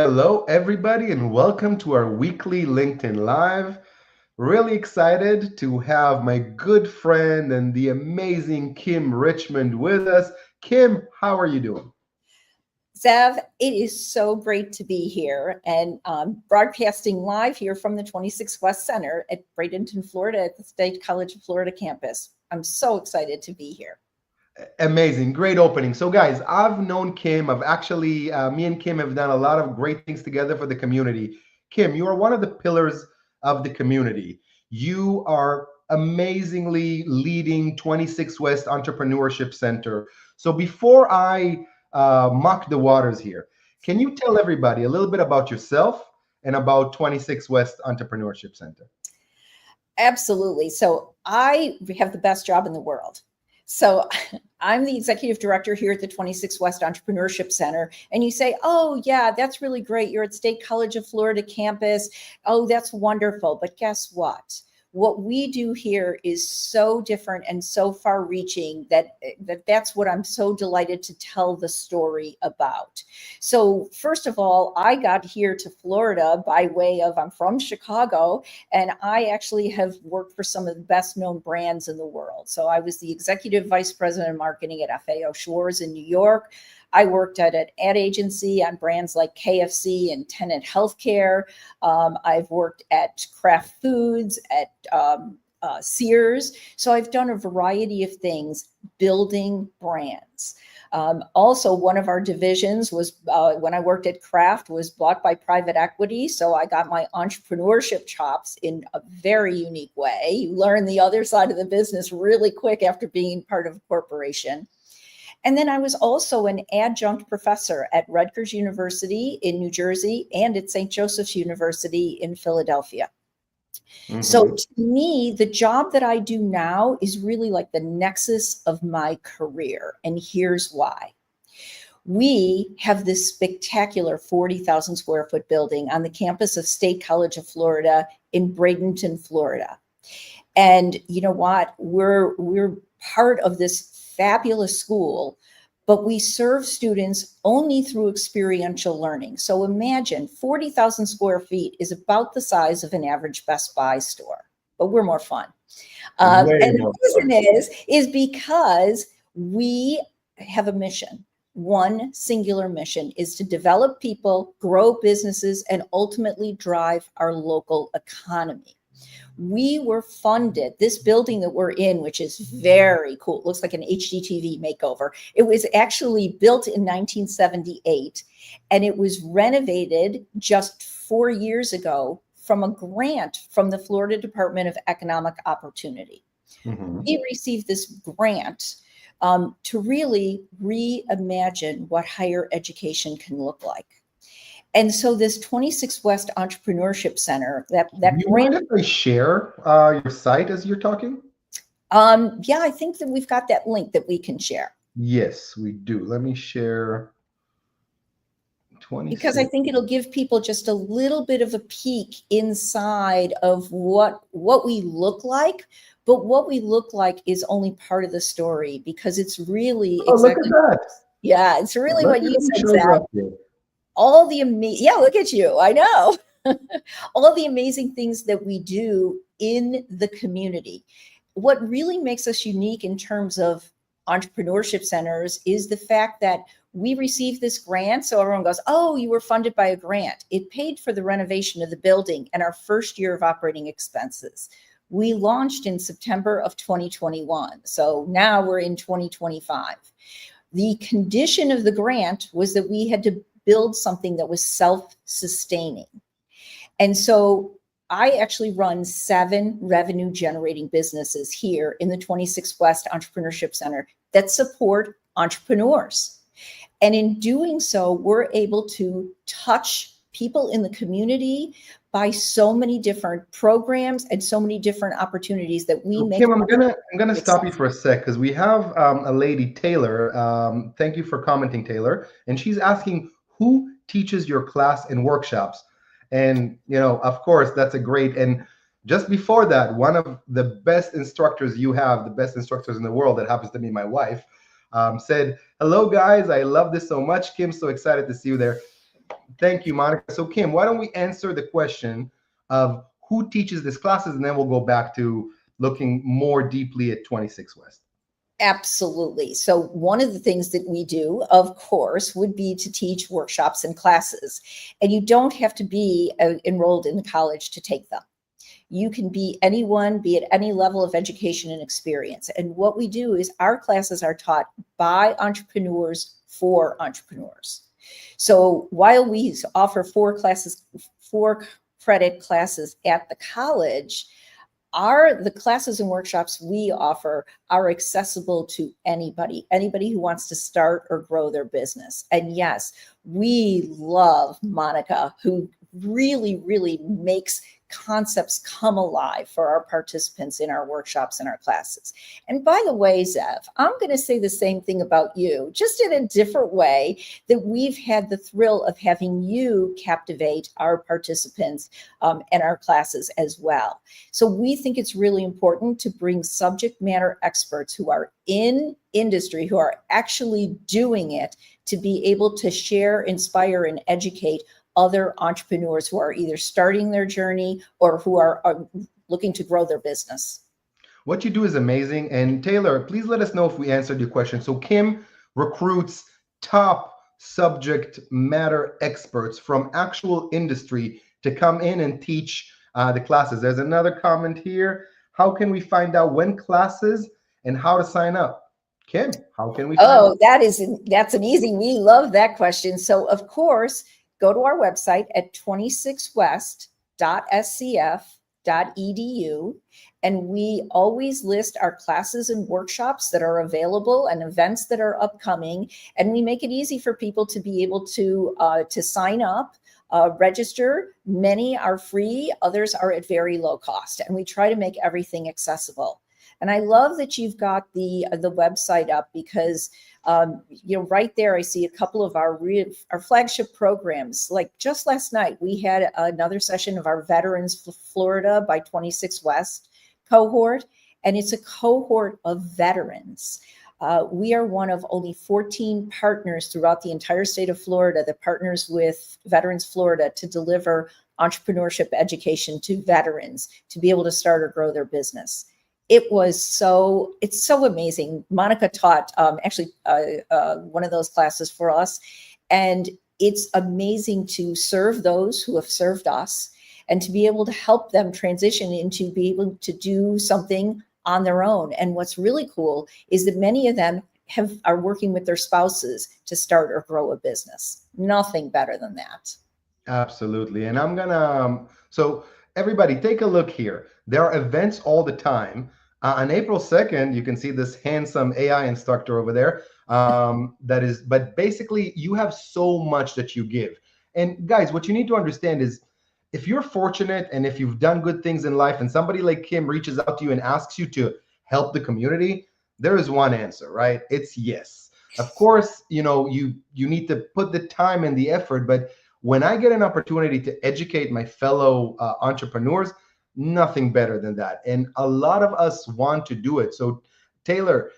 Hello, everybody, and welcome to our weekly LinkedIn Live. Really excited to have my good friend and the amazing Kim Richmond with us. Kim, how are you doing? Zev, it is so great to be here and broadcasting live here from the 26 West Center at Bradenton, Florida, at the State College of Florida campus. I'm so excited to be here. Amazing, great opening. So, guys, I've known Kim. I've actually, me and Kim have done a lot of great things together for the community. Kim, you are one of the pillars of the community. You are amazingly leading 26 West Entrepreneurship Center. So, before I mock the waters here, can you tell everybody a little bit about yourself and about 26 West Entrepreneurship Center? Absolutely. So I have the best job in the world. So I'm the executive director here at the 26 West Entrepreneurship Center. And you say, oh, yeah, that's really great. You're at State College of Florida campus. Oh, that's wonderful. But guess what? What we do here is so different and so far reaching that's what I'm so delighted to tell the story about. So first of all, I got here to Florida by way of, I'm from Chicago, and I actually have worked for some of the best known brands in the world. So I was the executive vice president of marketing at FAO Schwarz in New York. I worked at an ad agency on brands like KFC and Tenet Healthcare. I've worked at Kraft Foods, at Sears. So I've done a variety of things building brands. Also, one of our divisions was when I worked at Kraft was bought by private equity. So I got my entrepreneurship chops in a very unique way. You learn the other side of the business really quick after being part of a corporation. And then I was also an adjunct professor at Rutgers University in New Jersey and at St. Joseph's University in Philadelphia. Mm-hmm. So to me, the job that I do now is really like the nexus of my career. And here's why. We have this spectacular 40,000 square foot building on the campus of State College of Florida in Bradenton, Florida. And you know what? We're part of this fabulous school, but we serve students only through experiential learning. So imagine 40,000 square feet is about the size of an average Best Buy store, but we're more fun. And the reason is because we have a mission. One singular mission is to develop people, grow businesses, and ultimately drive our local economy. We were funded, this building that we're in, which is very cool. It looks like an HGTV makeover. It was actually built in 1978, and it was renovated just 4 years ago from a grant from the Florida Department of Economic Opportunity. Mm-hmm. We received this grant to really reimagine what higher education can look like. And so this 26 West Entrepreneurship Center, that you mind if I share your site as you're talking? Yeah, I think that we've got that link that we can share. Yes, we do. Let me share 26. Because I think it'll give people just a little bit of a peek inside of what we look like. But what we look like is only part of the story, because it's really look at that. Yeah, it's really what you said. All the look at you. I know. All the amazing things that we do in the community. What really makes us unique in terms of entrepreneurship centers is the fact that we received this grant. So everyone goes, oh, you were funded by a grant. It paid for the renovation of the building and our first year of operating expenses. We launched in September of 2021. So now we're in 2025. The condition of the grant was that we had to build something that was self-sustaining. And so I actually run 7 revenue generating businesses here in the 26 West Entrepreneurship Center that support entrepreneurs. And in doing so, we're able to touch people in the community by so many different programs and so many different opportunities that we make. Kim, I'm gonna stop you for a sec, because we have a lady, Taylor. Thank you for commenting, Taylor. And she's asking, who teaches your class and workshops? And, of course, that's a great. And just before that, one of the best instructors you have, the best instructors in the world, that happens to be my wife, said, hello, guys. I love this so much. Kim, so excited to see you there. Thank you, Monica. So Kim, why don't we answer the question of who teaches these classes, and then we'll go back to looking more deeply at 26 West. Absolutely. So one of the things that we do, of course, would be to teach workshops and classes. And you don't have to be enrolled in the college to take them. You can be anyone, be at any level of education and experience. And what we do is our classes are taught by entrepreneurs for entrepreneurs. So while we offer 4 credit classes at the college, the classes and workshops we offer are accessible to anybody who wants to start or grow their business. And yes, we love Monica, who really makes concepts come alive for our participants in our workshops and our classes. And by the way, Zev, I'm going to say the same thing about you, just in a different way, that we've had the thrill of having you captivate our participants and our classes as well. So we think it's really important to bring subject matter experts who are in industry, who are actually doing it, to be able to share, inspire, and educate other entrepreneurs who are either starting their journey or who are looking to grow their business. What you do is amazing. And Taylor, please let us know if we answered your question. So Kim recruits top subject matter experts from actual industry to come in and teach the classes. There's another comment here. How can we find out when classes and how to sign up? Kim, how can we find out? That's an easy. We love that question. So of course, go to our website at 26west.scf.edu, and we always list our classes and workshops that are available and events that are upcoming, and we make it easy for people to be able to sign up, register. Many are free, others are at very low cost, and we try to make everything accessible. And I love that you've got the website up, because right there, I see a couple of our flagship programs. Like just last night, we had another session of our Veterans Florida by 26 West cohort, and it's a cohort of veterans. We are one of only 14 partners throughout the entire state of Florida that partners with Veterans Florida to deliver entrepreneurship education to veterans to be able to start or grow their business. It's so amazing. Monica taught one of those classes for us, and it's amazing to serve those who have served us and to be able to help them transition into be able to do something on their own. And what's really cool is that many of them are working with their spouses to start or grow a business. Nothing better than that. Absolutely. And I'm gonna so everybody take a look here. There are events all the time. On April 2nd, you can see this handsome AI instructor over there. But basically, you have so much that you give. And guys, what you need to understand is, if you're fortunate and if you've done good things in life and somebody like Kim reaches out to you and asks you to help the community, there is one answer, right? It's yes. Of course, you need to put the time and the effort, but when I get an opportunity to educate my fellow entrepreneurs, nothing better than that. And a lot of us want to do it. So Taylor,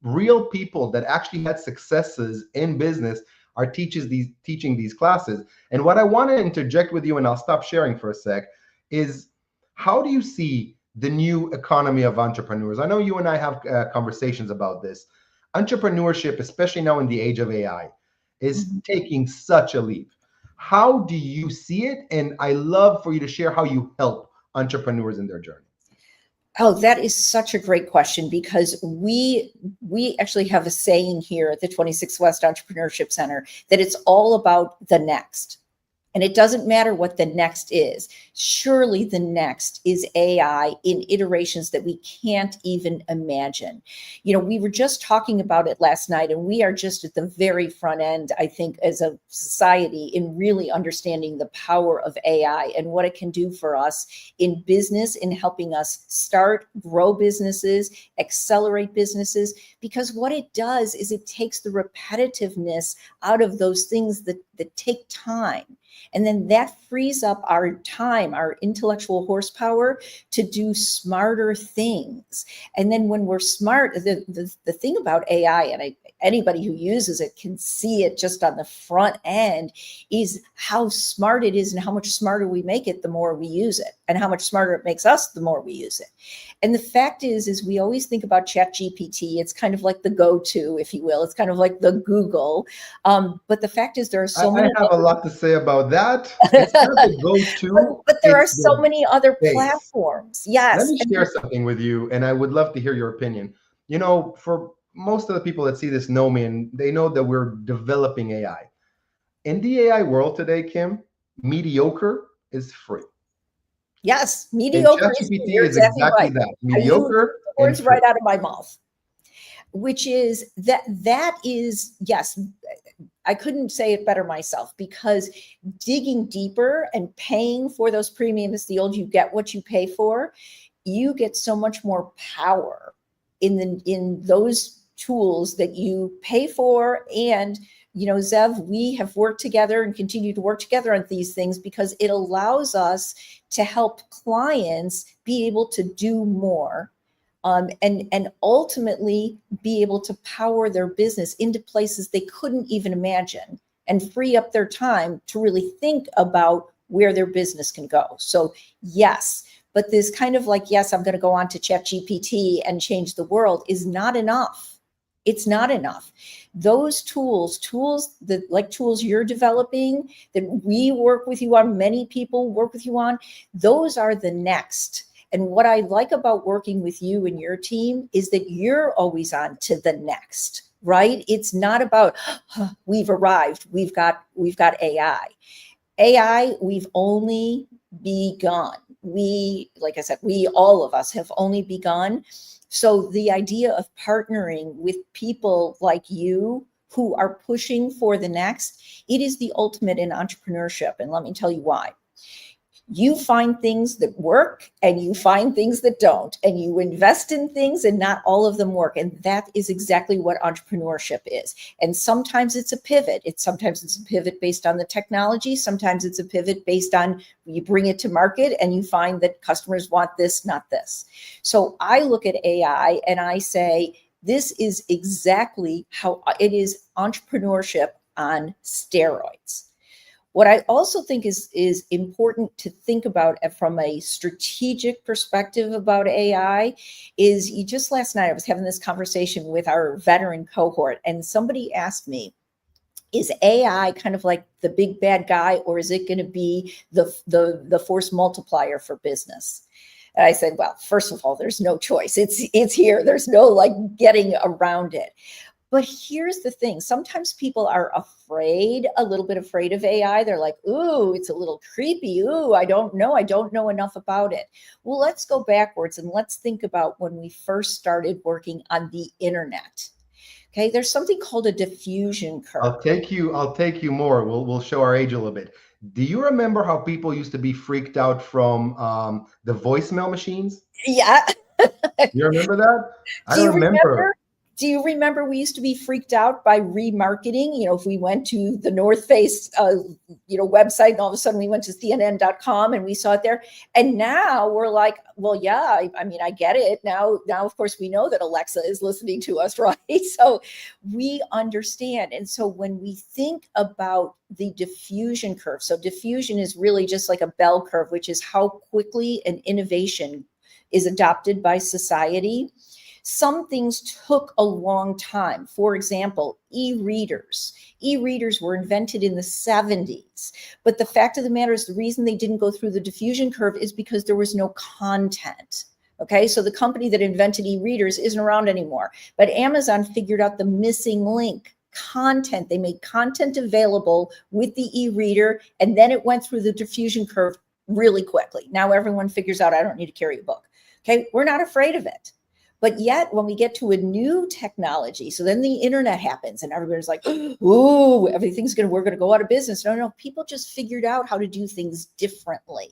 real people that actually had successes in business are teaching these classes. And what I want to interject with you, and I'll stop sharing for a sec, is how do you see the new economy of entrepreneurs? I know you and I have conversations about this. Entrepreneurship, especially now in the age of AI, is taking such a leap. How do you see it? And I love for you to share how you help entrepreneurs in their journey. Oh, that is such a great question, because we actually have a saying here at the 26 West Entrepreneurship Center that it's all about the next. And it doesn't matter what the next is. Surely the next is AI in iterations that we can't even imagine. We were just talking about it last night, and we are just at the very front end, I think, as a society, in really understanding the power of AI and what it can do for us in business, in helping us start, grow businesses, accelerate businesses. Because what it does is it takes the repetitiveness out of those things that that take time. And then that frees up our time, our intellectual horsepower to do smarter things. And then when we're smart, the thing about AI, and anybody who uses it can see it just on the front end, is how smart it is and how much smarter we make it the more we use it, and how much smarter it makes us the more we use it. And the fact is we always think about ChatGPT. It's kind of like the go-to, if you will. It's kind of like the Google. But the fact is there are so many. I have a lot to say about that. It's not the go-to. But there are It's so the many other base. platforms. Let Yes. me share something with you, and I would love to hear your opinion. You know, for most of the people that see this know me, and they know that we're developing AI. In the AI world today, Kim, mediocre is free. Yes. And Mediocre is free. ChatGPT You're is exactly exactly right. that, You took mediocre the and words free. right out of my mouth, which is that is, yes, I couldn't say it better myself, because digging deeper and paying for those premiums, the old you get what you pay for, you get so much more power in those tools that you pay for. And Zev, we have worked together and continue to work together on these things because it allows us to help clients be able to do more, and ultimately be able to power their business into places they couldn't even imagine, and free up their time to really think about where their business can go. So yes, but this kind of like, yes, I'm going to go on to ChatGPT and change the world is not enough. It's not enough. Those tools that, like tools you're developing, that we work with you on, many people work with you on, those are the next. And what I like about working with you and your team is that you're always on to the next, right? It's not about, we've arrived, we've got AI. AI, we've only begun. Like I said, all of us have only begun. So the idea of partnering with people like you who are pushing for the next, it is the ultimate in entrepreneurship. And let me tell you why. You find things that work and you find things that don't, and you invest in things and not all of them work. And that is exactly what entrepreneurship is. And sometimes it's a pivot. Sometimes it's a pivot based on the technology. Sometimes it's a pivot based on you bring it to market and you find that customers want this, not this. So I look at AI and I say, this is exactly how it is, entrepreneurship on steroids. What I also think is important to think about from a strategic perspective about AI is, just last night I was having this conversation with our veteran cohort, and somebody asked me, is AI kind of like the big bad guy, or is it going to be the force multiplier for business? And I said, well, first of all, there's no choice. It's here. There's no like getting around it. But here's the thing. Sometimes people are a little bit afraid of AI. They're like, ooh, it's a little creepy. Ooh, I don't know enough about it. Well, let's go backwards and let's think about when we first started working on the internet. Okay, there's something called a diffusion curve. I'll take you more. We'll show our age a little bit. Do you remember how people used to be freaked out from the voicemail machines? Yeah. You remember that? I Do you remember. Do you remember we used to be freaked out by remarketing? If we went to the North Face, website, and all of a sudden we went to CNN.com and we saw it there. And now we're like, well, yeah, I get it. Now, of course, we know that Alexa is listening to us, right? So we understand. And so when we think about the diffusion curve, so diffusion is really just like a bell curve, which is how quickly an innovation is adopted by society. Some things took a long time. For example, e-readers. E-readers were invented in the 70s. But the fact of the matter is, the reason they didn't go through the diffusion curve is because there was no content. Okay, so the company that invented e-readers isn't around anymore. But Amazon figured out the missing link. Content. They made content available with the e-reader, and then it went through the diffusion curve really quickly. Now everyone figures out, I don't need to carry a book. Okay, we're not afraid of it. But yet when we get to a new technology, so then the internet happens and everybody's like, ooh, we're going to go out of business. No, people just figured out how to do things differently,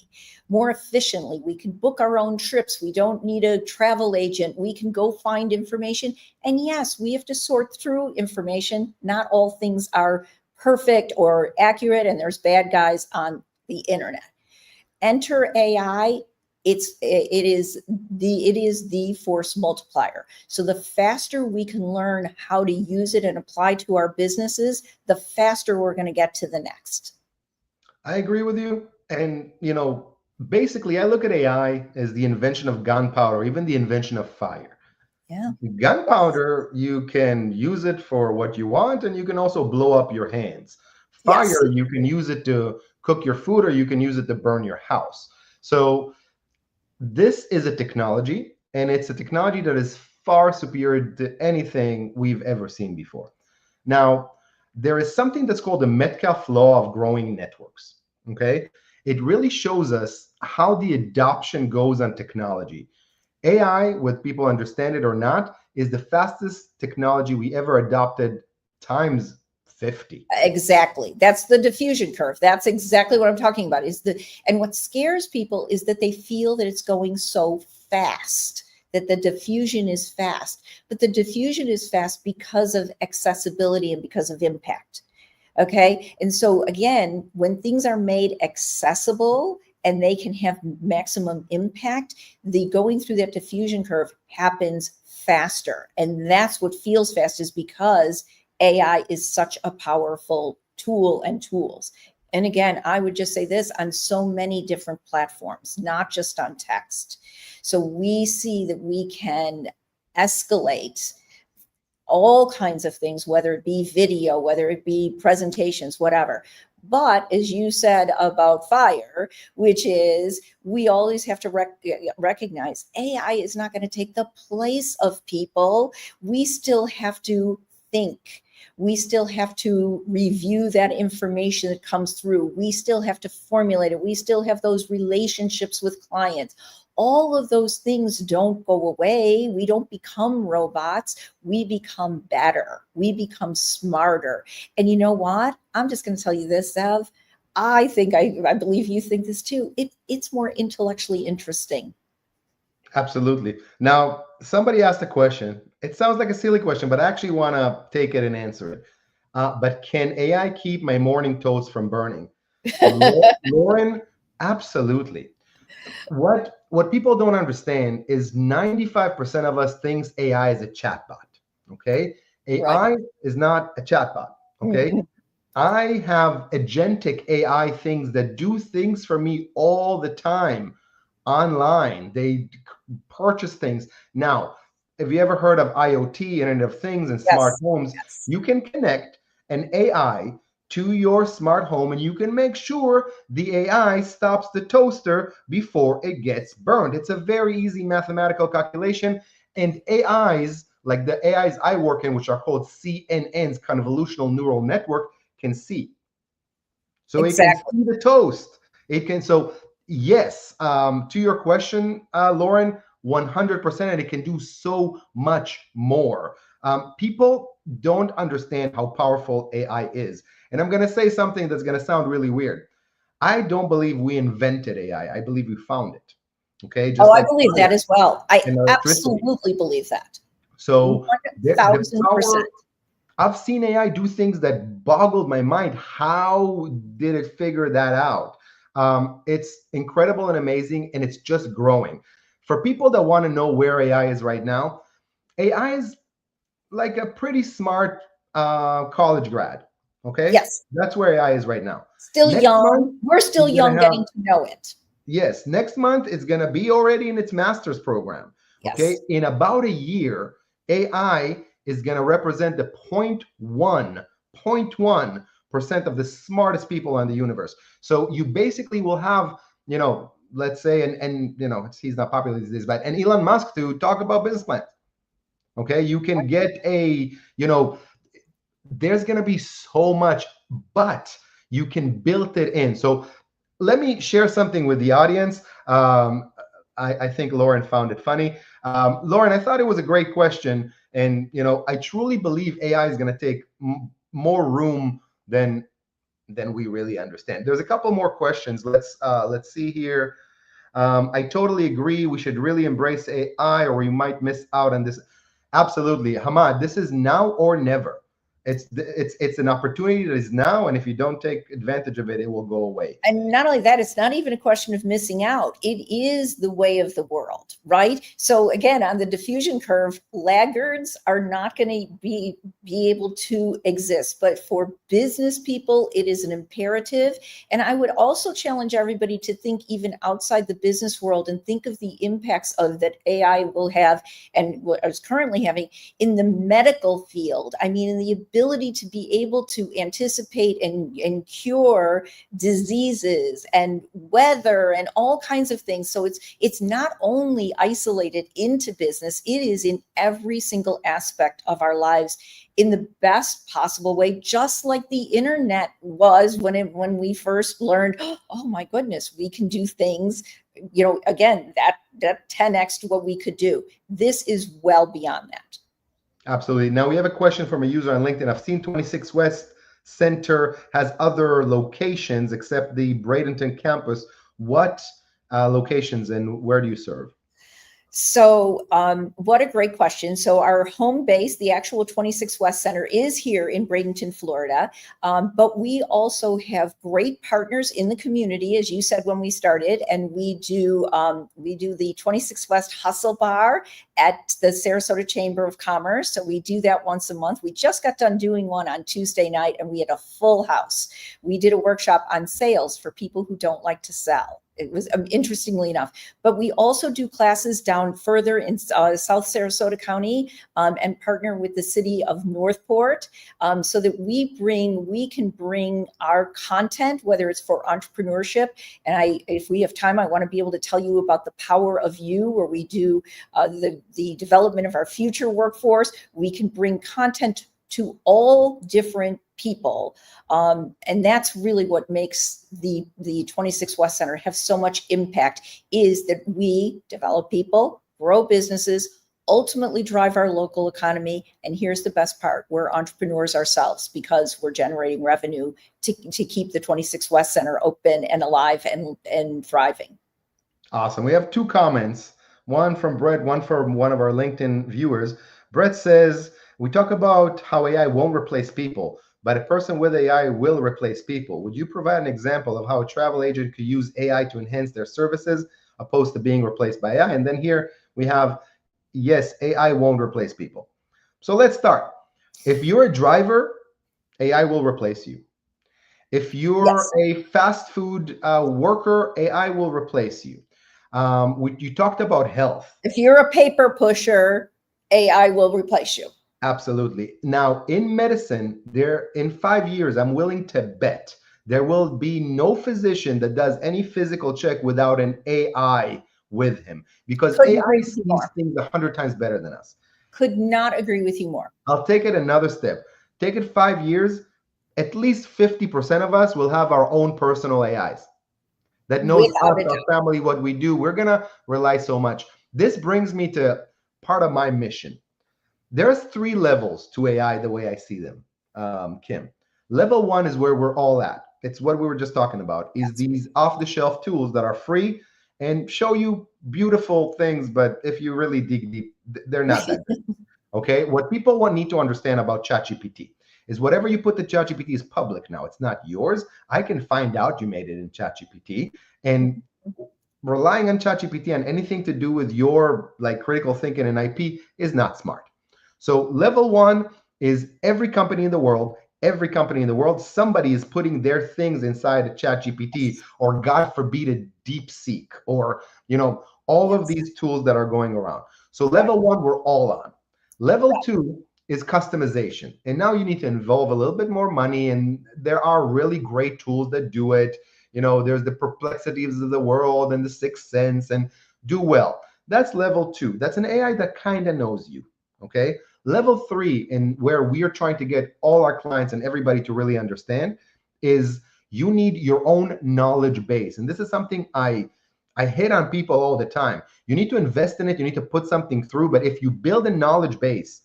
more efficiently. We can book our own trips. We don't need a travel agent. We can go find information. And yes, we have to sort through information. Not all things are perfect or accurate, and there's bad guys on the internet. Enter AI. It is the force multiplier. So the faster we can learn how to use it and apply to our businesses, the faster we're going to get to the next. I agree with you. And, basically, I look at AI as the invention of gunpowder, even the invention of fire. Yeah. Yes. Gunpowder, you can use it for what you want, and you can also blow up your hands. Yes. Fire, you can use it to cook your food, or you can use it to burn your house. So this is a technology, and it's a technology that is far superior to anything we've ever seen before. Now, there is something that's called the Metcalfe law of growing networks. Okay. It really shows us how the adoption goes on technology. AI, whether people understand it or not, is the fastest technology we ever adopted times 50. Exactly. That's the diffusion curve. That's exactly what I'm talking about. And what scares people is that they feel that it's going so fast, that the diffusion is fast. But the diffusion is fast because of accessibility and because of impact. Okay. And so again, when things are made accessible and they can have maximum impact, the going through that diffusion curve happens faster. And that's what feels fast, is because AI is such a powerful tool and tools. And again, I would just say this, on so many different platforms, not just on text. So we see that we can escalate all kinds of things, whether it be video, whether it be presentations, whatever. But as you said about fire, which is, we always have to recognize AI is not going to take the place of people. We still have to think. We still have to review that information that comes through. We still have to formulate it. We still have those relationships with clients. All of those things don't go away. We don't become robots. We become better. We become smarter. And you know what? I'm just going to tell you this, Zev. I believe you think this too. It's more intellectually interesting. Absolutely. Now, somebody asked a question. It sounds like a silly question, but I actually want to take it and answer it. But can AI keep my morning toast from burning? Lauren, absolutely. What people don't understand is 95% of us thinks AI is a chatbot. Okay, Right. AI is not a chatbot. Okay, Mhm. I have agentic AI things that do things for me all the time online. They purchase things. Now, have you ever heard of IoT, Internet of Things, and smart Yes. homes? Yes. You can connect an AI to your smart home, and you can make sure the AI stops the toaster before it gets burned. It's a very easy mathematical calculation. And AIs, like the AIs I work in, which are called CNNs, convolutional neural network, can see. So it can Exactly. see the toast. It can, so yes, to your question, Lauren, 100%, and it can do so much more. People don't understand how powerful AI is. And I'm going to say something that's going to sound really weird. I don't believe we invented AI. I believe we found it. Okay, Oh, just I like believe that fire as well. I and electricity. absolutely believe that. So the 1000%. power, I've seen AI do things that boggled my mind. How did it figure that out? It's incredible and amazing, and it's just growing. For people that want to know where AI is right now, AI is like a pretty smart college grad. Okay, Yes. that's where AI is right now. Still Next month, young. We're still it's gonna young have, getting to know it. yes, next month it's gonna be already in its master's program. Okay, Yes. in about a year, AI is gonna represent the 0.1% of the smartest people on the universe. So you basically will have, let's say, and he's not popular these days, but and Elon Musk to talk about business plans. Okay, you can get there's going to be so much, but you can build it in. So let me share something with the audience. I think Lauren found it funny. Lauren, I thought it was a great question, and I truly believe AI is going to take more room than we really understand. There's a couple more questions. Let's see here. I totally agree. We should really embrace AI, or we might miss out on this. Absolutely, Hamad. This is now or never. It's an opportunity that is now, and if you don't take advantage of it, it will go away. And not only that, it's not even a question of missing out. It is the way of the world, right? So again, on the diffusion curve, laggards are not going to be able to exist. But for business people, it is an imperative. And I would also challenge everybody to think even outside the business world and think of the impacts of that AI will have and what is currently having in the medical field. I mean, in the ability to be able to anticipate and cure diseases and weather and all kinds of things. So it's not only isolated into business, it is in every single aspect of our lives in the best possible way, just like the internet was when we first learned, oh my goodness, we can do things, again, that 10x to what we could do. This is well beyond that. Absolutely. Now we have a question from a user on LinkedIn. I've seen 26 West Center has other locations except the Bradenton campus. What locations and where do you serve? So what a great question. So our home base, the actual 26 West Center, is here in Bradenton, Florida. But we also have great partners in the community, as you said when we started, and we do the 26 West Hustle Bar at the Sarasota Chamber of Commerce. So we do that once a month. We just got done doing one on Tuesday night, and we had a full house. We did a workshop on sales for people who don't like to sell. It was interestingly enough, but we also do classes down further in South Sarasota County and partner with the city of Northport so that we can bring our content, whether it's for entrepreneurship. And if we have time, I want to be able to tell you about the Power of You, where we do the development of our future workforce. We can bring content to all different people. And that's really what makes the 26 West Center have so much impact, is that we develop people, grow businesses, ultimately drive our local economy. And here's the best part: we're entrepreneurs ourselves because we're generating revenue to keep the 26 West Center open and alive and thriving. Awesome. We have two comments, one from Brett, one from one of our LinkedIn viewers. Brett says, we talk about how AI won't replace people, but a person with AI will replace people. Would you provide an example of how a travel agent could use AI to enhance their services opposed to being replaced by AI? And then here we have, yes, AI won't replace people. So let's start. If you're a driver, AI will replace you. If you're a fast food worker, AI will replace you. You talked about health. If you're a paper pusher, AI will replace you. Absolutely. Now, in medicine, in 5 years, I'm willing to bet there will be no physician that does any physical check without an AI with him, because AI sees things 100 times better than us. Could not agree with you more. I'll take it another step. Take it 5 years, at least 50% of us will have our own personal AIs that knows us, our family, what we do. We're going to rely so much. This brings me to part of my mission. There's 3 levels to AI the way I see them, Kim. Level 1 is where we're all at. It's what we were just talking about, is these off-the-shelf tools that are free and show you beautiful things, but if you really dig deep, they're not that good. Okay? What people need to understand about ChatGPT is whatever you put to ChatGPT is public now. It's not yours. I can find out you made it in ChatGPT, and relying on ChatGPT on anything to do with your critical thinking and IP is not smart. So level 1 is every company in the world, somebody is putting their things inside a ChatGPT, or God forbid a DeepSeek, or all of these tools that are going around. So level 1, we're all on. Level 2 is customization. And now you need to involve a little bit more money, and there are really great tools that do it. There's the Perplexities of the world and the Sixth Sense, and do well. That's level 2. That's an AI that kind of knows you. Okay. Level 3, and where we are trying to get all our clients and everybody to really understand, is you need your own knowledge base. And this is something I hit on people all the time. You need to invest in it. You need to put something through. But if you build a knowledge base,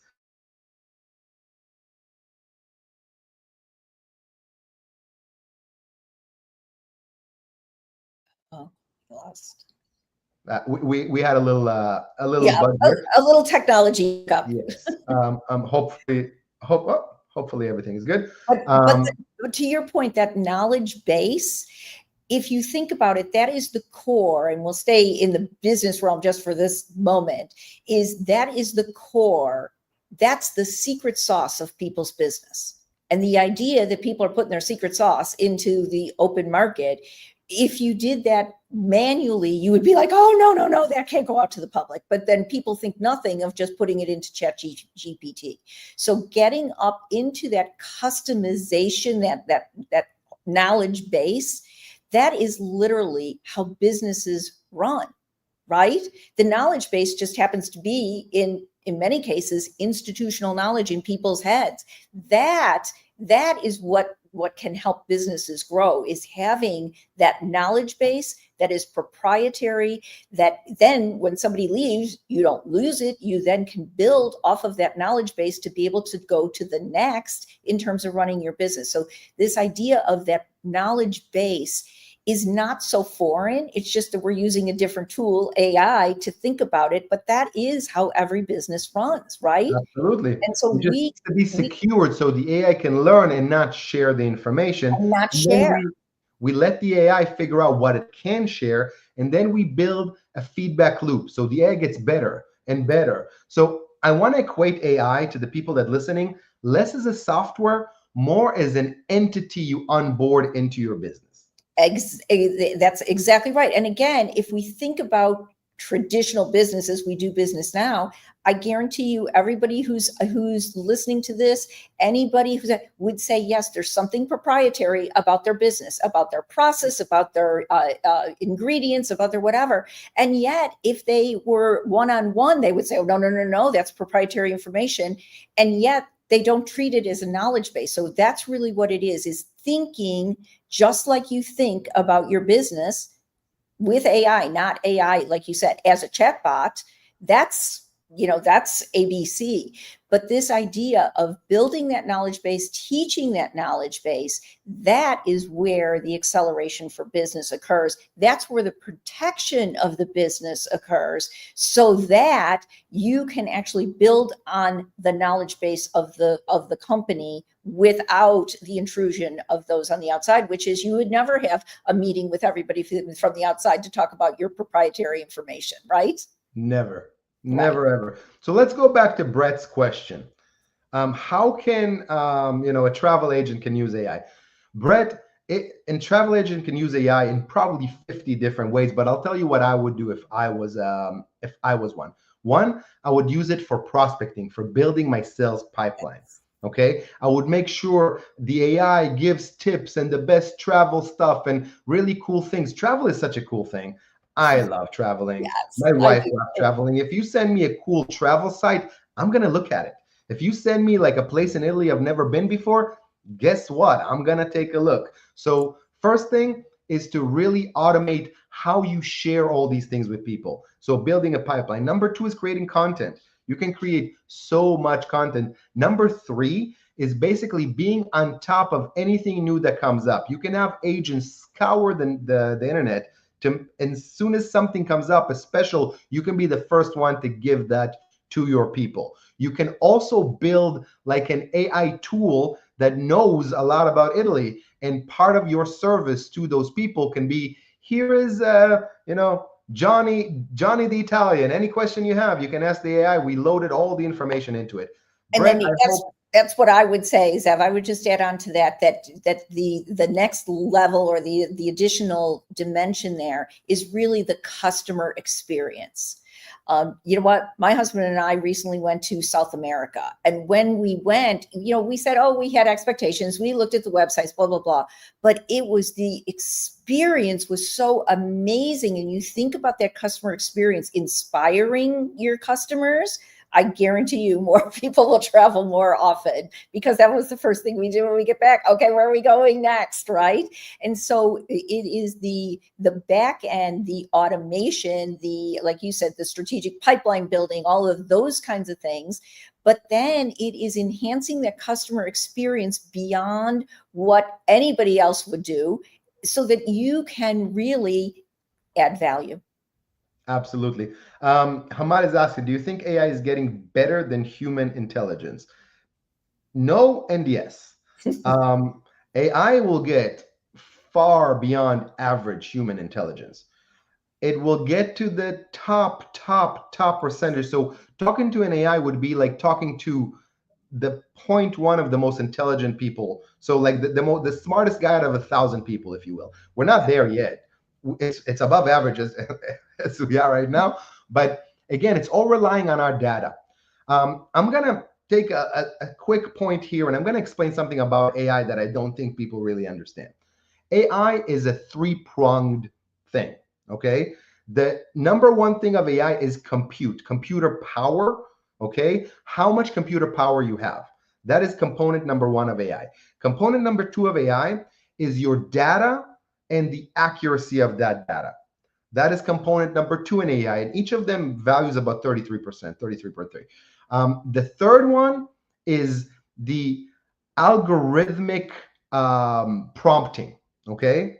Lost. We had a little bug here. A little technology up. Yes. Hopefully, hopefully everything is good. But to your point, that knowledge base, if you think about it, that is the core, and we'll stay in the business realm just for this moment, is the core. That's the secret sauce of people's business. And the idea that people are putting their secret sauce into the open market, if you did that manually, you would be like, oh, no, that can't go out to the public. But then people think nothing of just putting it into ChatGPT. So getting up into that customization, that knowledge base, that is literally how businesses run, right? The knowledge base just happens to be in many cases, institutional knowledge in people's heads. That is what can help businesses grow, is having that knowledge base that is proprietary, that then when somebody leaves, you don't lose it. You then can build off of that knowledge base to be able to go to the next in terms of running your business. So this idea of that knowledge base is not so foreign. It's just that we're using a different tool, AI, to think about it. But that is how every business runs, right? Absolutely. And so It just needs to be secured so the AI can learn and not share the information. not And then share. we let the AI figure out what it can share, and then we build a feedback loop. So the AI gets better and better. So I want to equate AI to the people that listening, less as a software, more as an entity you onboard into your business. That's exactly right. And again, if we think about traditional businesses, we do business now, I guarantee you, everybody who's listening to this, anybody who would say, yes, there's something proprietary about their business, about their process, about their ingredients, about their whatever. And yet, if they were one-on-one, they would say, oh, no, that's proprietary information. And yet, they don't treat it as a knowledge base. So that's really what it is thinking just like you think about your business with AI, not AI, like you said, as a chatbot. That's ABC. But this idea of building that knowledge base, teaching that knowledge base, that is where the acceleration for business occurs. That's where the protection of the business occurs, so that you can actually build on the knowledge base of the company without the intrusion of those on the outside, which is, you would never have a meeting with everybody from the outside to talk about your proprietary information, right? Never. Right. Never ever. So let's go back to Brett's question. How can a travel agent can use AI? Brett, a travel agent can use AI in probably 50 different ways, but I'll tell you what I would do if I was one. One, I would use it for prospecting, for building my sales pipeline. Okay, I would make sure the AI gives tips and the best travel stuff and really cool things. Travel is such a cool thing. I love traveling. Yes, My wife loves traveling. If you send me a cool travel site, I'm going to look at it. If you send me like a place in Italy I've never been before, guess what? I'm going to take a look. So first thing is to really automate how you share all these things with people. So building a pipeline. Number two is creating content. You can create so much content. Number three is basically being on top of anything new that comes up. You can have agents scour the internet and as soon as something comes up, a special, you can be the first one to give that to your people. You can also build like an AI tool that knows a lot about Italy, and part of your service to those people can be, here is Johnny the Italian. Any question you have, you can ask the AI. We loaded all the information into it. And Brett, then that's what I would say, Zev. I would just add on to that the next level, or the additional dimension there, is really the customer experience. You know what? My husband and I recently went to South America. And when we went, we said, oh, we had expectations. We looked at the websites, blah, blah, blah. But the experience was so amazing. And you think about that customer experience inspiring your customers, I guarantee you more people will travel more often, because that was the first thing we do when we get back. Okay, where are we going next, right? And so it is the back end, the automation, like you said, the strategic pipeline building, all of those kinds of things. But then it is enhancing that customer experience beyond what anybody else would do, so that you can really add value. Absolutely. Hamad is asking, do you think AI is getting better than human intelligence? No and yes. AI will get far beyond average human intelligence. It will get to the top percentage. So talking to an AI would be like talking to the point one of the most intelligent people. So like the smartest guy out of 1,000 people, if you will. We're not there yet. It's above average as we are right now. But again, it's all relying on our data. I'm gonna take a quick point here, and I'm gonna explain something about AI that I don't think people really understand. AI is a three-pronged thing. Okay, the number one thing of AI is computer power. Okay, how much computer power you have. That is component number one of AI. Component number two of AI is your data and the accuracy of that data. That is component number two in AI, and each of them values about 33%, 33.3. The third one is the algorithmic prompting. Okay,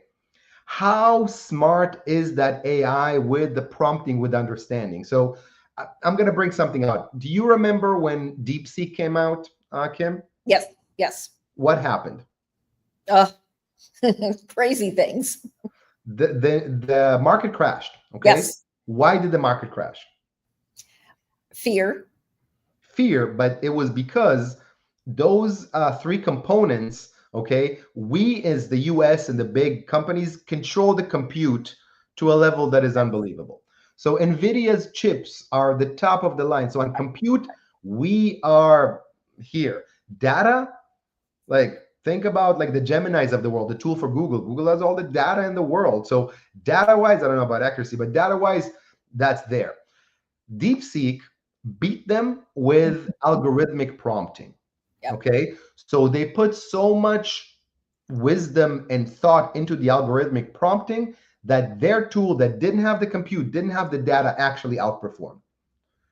how smart is that AI with the prompting, with understanding? So I'm going to bring something out. Do you remember when DeepSeek came out, Kim? Yes, yes. What happened? Uh, Crazy things. The market crashed. Okay, Yes. why did the market crash? Fear. Fear, but it was because those three components, okay, we as the US and the big companies control the compute to a level that is unbelievable. So NVIDIA's chips are the top of the line. So on compute, we are here. Data, like think about like the Geminis of the world, the tool for Google. Google has all the data in the world. So data-wise, I don't know about accuracy, but data-wise, that's there. DeepSeek beat them with algorithmic prompting. Yep. Okay, so they put so much wisdom and thought into the algorithmic prompting that their tool that didn't have the compute, didn't have the data, actually outperformed,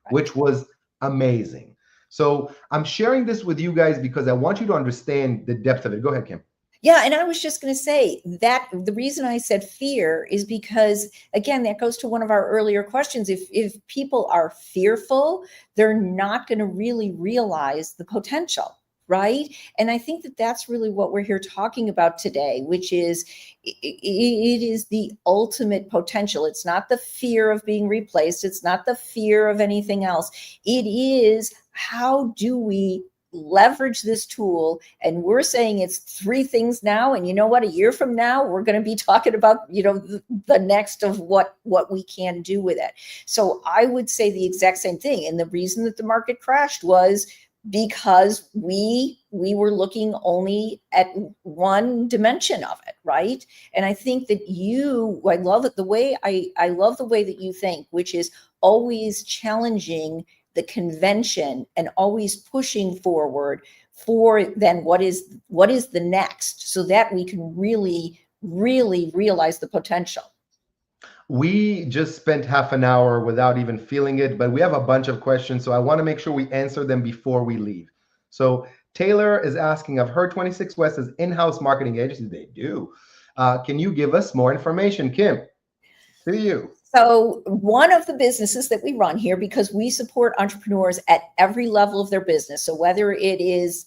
which was amazing. So I'm sharing this with you guys because I want you to understand the depth of it. Go ahead, Kim. Yeah, and I was just going to say that the reason I said fear is because, again, that goes to one of our earlier questions. If people are fearful, they're not going to really realize the potential, right? And I think that that's really what we're here talking about today, which is it is the ultimate potential. It's not the fear of being replaced. It's not the fear of anything else. It is, how do we leverage this tool? And we're saying it's three things now, and you know what, a year from now we're going to be talking about the next of what we can do with it. So I would say the exact same thing. And the reason that the market crashed was because we were looking only at one dimension of it, right? And I think that I love it, the way I love the way that you think, which is always challenging the convention and always pushing forward for then what is the next, so that we can really realize the potential. We just spent half an hour without even feeling it, but we have a bunch of questions, so I want to make sure we answer them before we leave. So Taylor is asking, I've heard 26 West has in-house marketing agency. They do. Can you give us more information? Kim, to you. So one of the businesses that we run here, because we support entrepreneurs at every level of their business. So whether it is,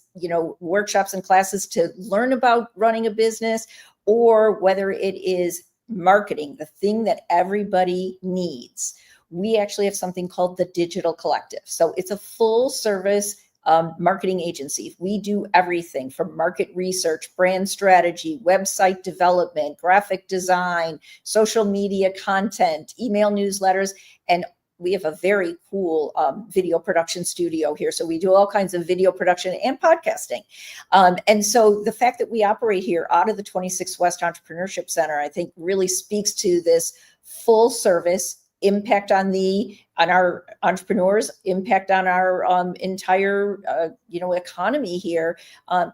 workshops and classes to learn about running a business, or whether it is marketing, the thing that everybody needs, we actually have something called the Digital Collective. So it's a full service marketing agency. We do everything from market research, brand strategy, website development, graphic design, social media content, email newsletters, and we have a very cool video production studio here. So we do all kinds of video production and podcasting. And so the fact that we operate here out of the 26 West Entrepreneurship Center, I think really speaks to this full service impact on our entrepreneurs, impact on our entire economy here,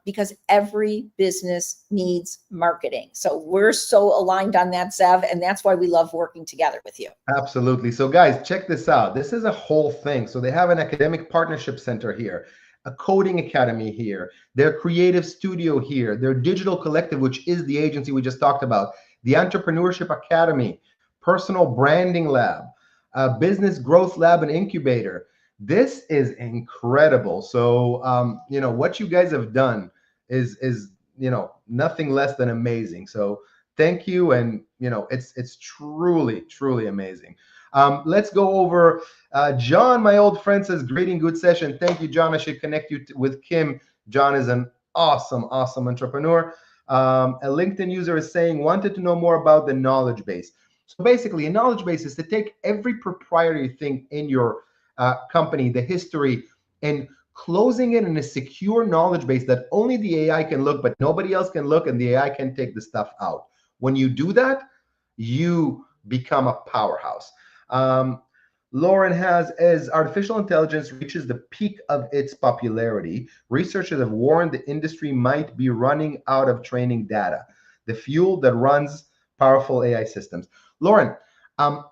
because every business needs marketing. So we're so aligned on that, Zev, and that's why we love working together with you. Absolutely. So guys, check this out. This is a whole thing. So they have an academic partnership center here, a coding academy here, their creative studio here, their digital collective, which is the agency we just talked about, the Entrepreneurship Academy, personal branding lab, business growth lab and incubator, This is incredible. So, what you guys have done is nothing less than amazing. So, thank you, and it's truly truly amazing. Let's go over. John, my old friend, says greeting, good session. Thank you, John. I should connect you with Kim. John is an awesome entrepreneur. A LinkedIn user is saying wanted to know more about the knowledge base. So basically, a knowledge base is to take every proprietary thing in your company, the history, and closing it in a secure knowledge base that only the AI can look, but nobody else can look, and the AI can take the stuff out. When you do that, you become a powerhouse. Lauren has, as artificial intelligence reaches the peak of its popularity, researchers have warned the industry might be running out of training data, the fuel that runs powerful AI systems. Lauren, I'm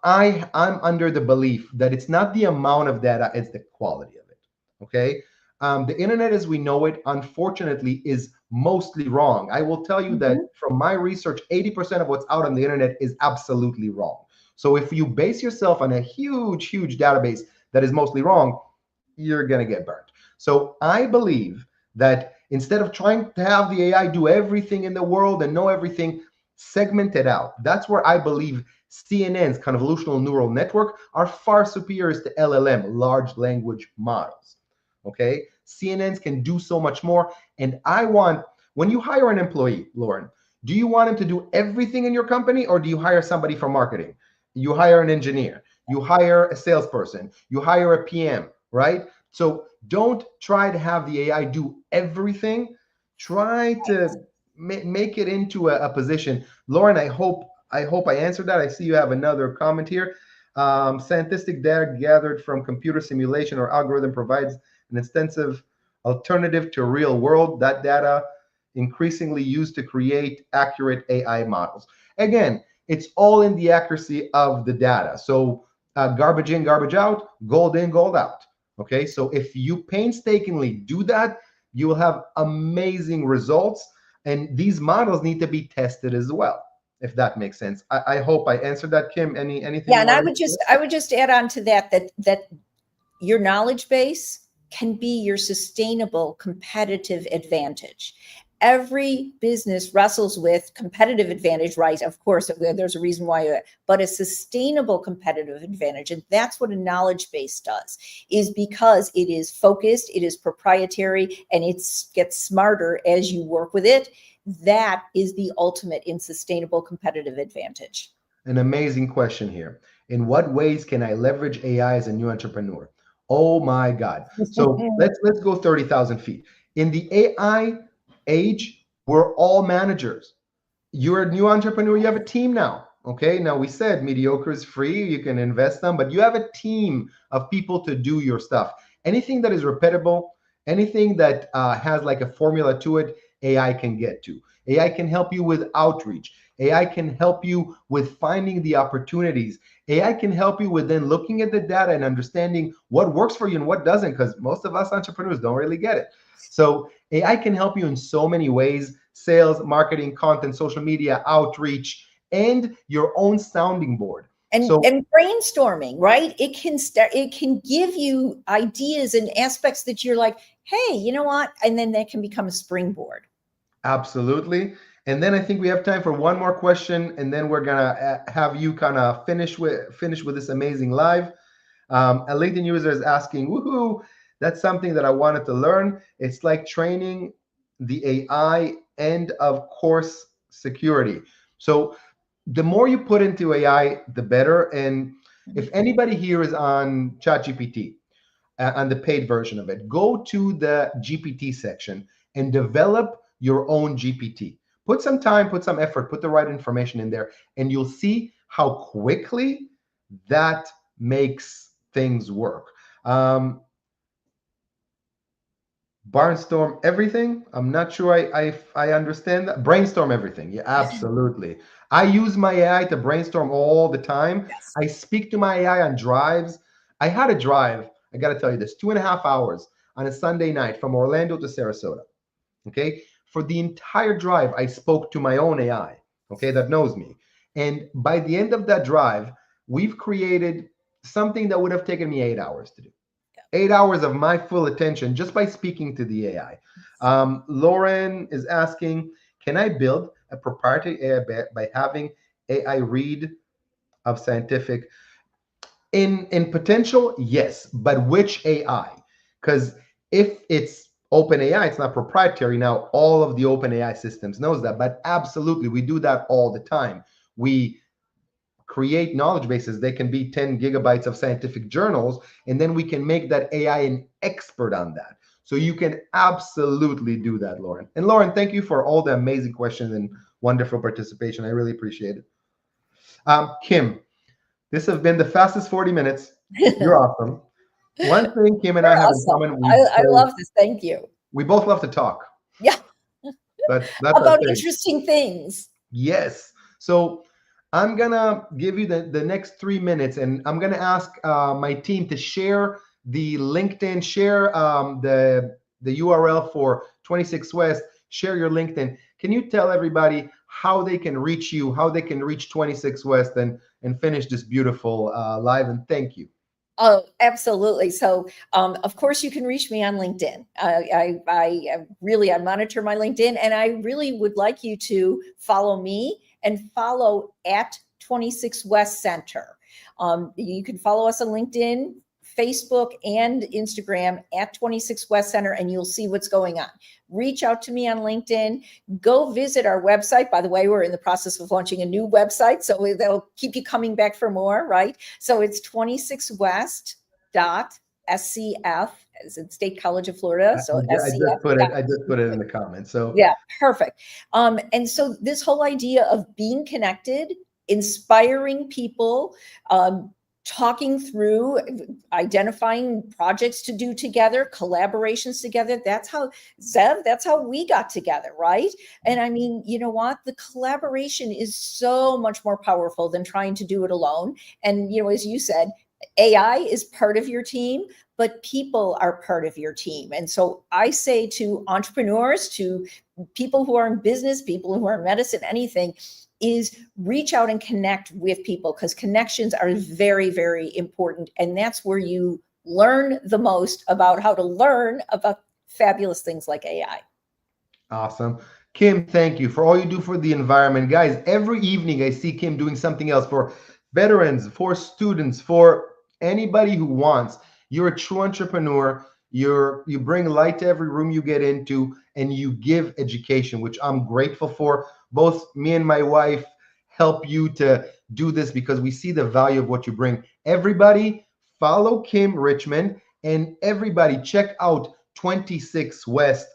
under the belief that it's not the amount of data, it's the quality of it. Okay. The internet as we know it, unfortunately, is mostly wrong. I will tell you that Mhm. from my research, 80% of what's out on the internet is absolutely wrong. So if you base yourself on a huge database that is mostly wrong, you're going to get burned. So I believe that instead of trying to have the AI do everything in the world and know everything, segment it out. That's where I believe CNN's convolutional neural network are far superior to LLM, large language models. Okay? CNNs can do so much more. And I want, when you hire an employee, Lauren, do you want him to do everything in your company, or do you hire somebody from marketing? You hire an engineer, you hire a salesperson, you hire a PM, right? So don't try to have the AI do everything. Try to make it into a position. Lauren, I hope I answered that. I see you have another comment here. Scientific data gathered from computer simulation or algorithm provides an extensive alternative to real world. That data increasingly used to create accurate AI models. Again, it's all in the accuracy of the data. So garbage in, garbage out, gold in, gold out. Okay, so if you painstakingly do that, you will have amazing results. And these models need to be tested as well, if that makes sense. I hope I answered that, Kim. Anything Yeah, you and wanted to say? I would just add on to that your knowledge base can be your sustainable competitive advantage. Every business wrestles with competitive advantage, right? Of course, there's a reason why, but a sustainable competitive advantage. And that's what a knowledge base does, is because it is focused, it is proprietary, and it gets smarter as you work with it. That is the ultimate in sustainable competitive advantage. An amazing question here. In what ways can I leverage AI as a new entrepreneur? Oh my God. So let's go 30,000 feet. In the AI age, we're all managers. You're a new entrepreneur, you have a team now. Okay. Now we said mediocre is free, you can invest them, but you have a team of people to do your stuff. Anything that is repeatable, anything that has like a formula to it, AI can get to. AI can help you with outreach. AI can help you with finding the opportunities. AI can help you with then looking at the data and understanding what works for you and what doesn't, because most of us entrepreneurs don't really get it. So AI can help you in so many ways: sales, marketing, content, social media, outreach, and your own sounding board. So And brainstorming, right? It can give you ideas and aspects that you're like, hey, you know what? And then that can become a springboard. absolutely. And then I think we have time for one more question, and then we're gonna have you kind of finish with this amazing live. A LinkedIn user is asking, woohoo, that's something that I wanted to learn. It's like training the AI and, of course, security. So the more you put into AI, the better. And if anybody here is on ChatGPT, on the paid version of it, go to the GPT section and develop your own GPT. Put some time, put some effort, put the right information in there, and you'll see how quickly that makes things work. Barnstorm everything. I'm not sure I understand that. Brainstorm everything. Yeah, absolutely. I use my AI to brainstorm all the time. Yes. I speak to my AI on drives. I had a drive, I got to tell you this, 2.5 hours on a Sunday night from Orlando to Sarasota. Okay. For the entire drive, I spoke to my own AI, okay, that knows me. And by the end of that drive, we've created something that would have taken me 8 hours to do. 8 hours of my full attention just by speaking to the AI. Lauren is asking, can I build a proprietary AI by having AI read of scientific? In potential, yes, but which AI? Because if it's open AI, it's not proprietary. Now, all of the open AI systems knows that, but absolutely, we do that all the time. We create knowledge bases. They can be 10 gigabytes of scientific journals, and then we can make that AI an expert on that. So you can absolutely do that, Lauren. And Lauren, thank you for all the amazing questions and wonderful participation. I really appreciate it. Kim, this has been the fastest 40 minutes. You're awesome. One thing Kim and I You're have in awesome. common, I love this. Thank you. we both love to talk. Yeah. That's our About thing. interesting things. Yes. So I'm gonna give you the next 3 minutes, and I'm gonna ask my team to share the LinkedIn, share the URL for 26 West, share your LinkedIn. Can you tell everybody how they can reach you, how they can reach 26 West, and finish this beautiful live? And thank you. Oh, absolutely. So, of course, you can reach me on LinkedIn. I monitor my LinkedIn, and I really would like you to follow me and follow at 26 West Center. You can follow us on LinkedIn, Facebook, and Instagram at 26 West Center, and you'll see what's going on. Reach out to me on LinkedIn. Go visit our website. By the way, we're in the process of launching a new website, so that'll keep you coming back for more, right? So it's 26west.scf, as in State College of Florida. So I SCF. just put it in the comments. So Yeah, perfect. And so this whole idea of being connected, inspiring people, talking through, identifying projects to do together, collaborations together. That's how, Zev, that's how we got together, right? And I mean, you know what? The collaboration is so much more powerful than trying to do it alone. And, you know, as you said, AI is part of your team, but people are part of your team. And so I say to entrepreneurs, to people who are in business, people who are in medicine, anything, is reach out and connect with people, because connections are very, very important. And that's where you learn the most about how to learn about fabulous things like AI. awesome. Kim, thank you for all you do for the environment. Guys, every evening I see Kim doing something else for veterans, for students, for anybody who wants. You're a true entrepreneur. You bring light to every room you get into, and you give education, which I'm grateful for. Both me and my wife help you to do this because we see the value of what you bring. Everybody follow Kim Richmond, and everybody check out 26 West.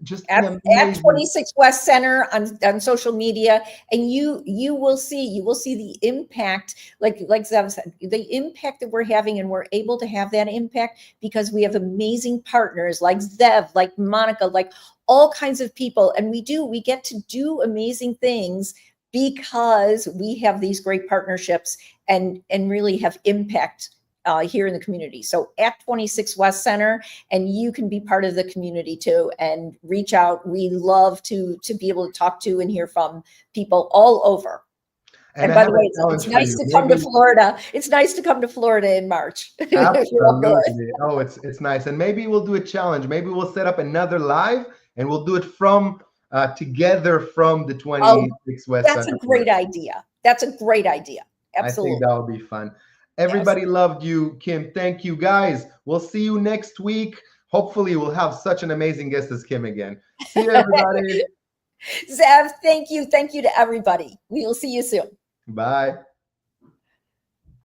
Just At an amazing 26 West Center on social media, and you will see the impact, like Zev said, the impact that we're having, and we're able to have that impact because we have amazing partners like Zev, like Monica, like all kinds of people, and we get to do amazing things because we have these great partnerships and really have impact here in the community. So at 26 West Center, and you can be part of the community too, and reach out. We love to be able to talk to and hear from people all over. And I by have the a way, challenge it's for nice you. to come to Maybe Florida. It's nice to come to Florida in March. If you're up north. absolutely. Oh, it's nice. And maybe we'll do a challenge. Maybe we'll set up another live, and we'll do it from together from the Oh, 26 West that's a Center. great idea. That's a great idea. I think Absolutely. that would be fun. Yes. Everybody loved you, Kim. Thank you, guys. We'll see you next week. Hopefully, we'll have such an amazing guest as Kim again. See you, everybody. Zev, thank you. Thank you to everybody. We will see you soon. Bye.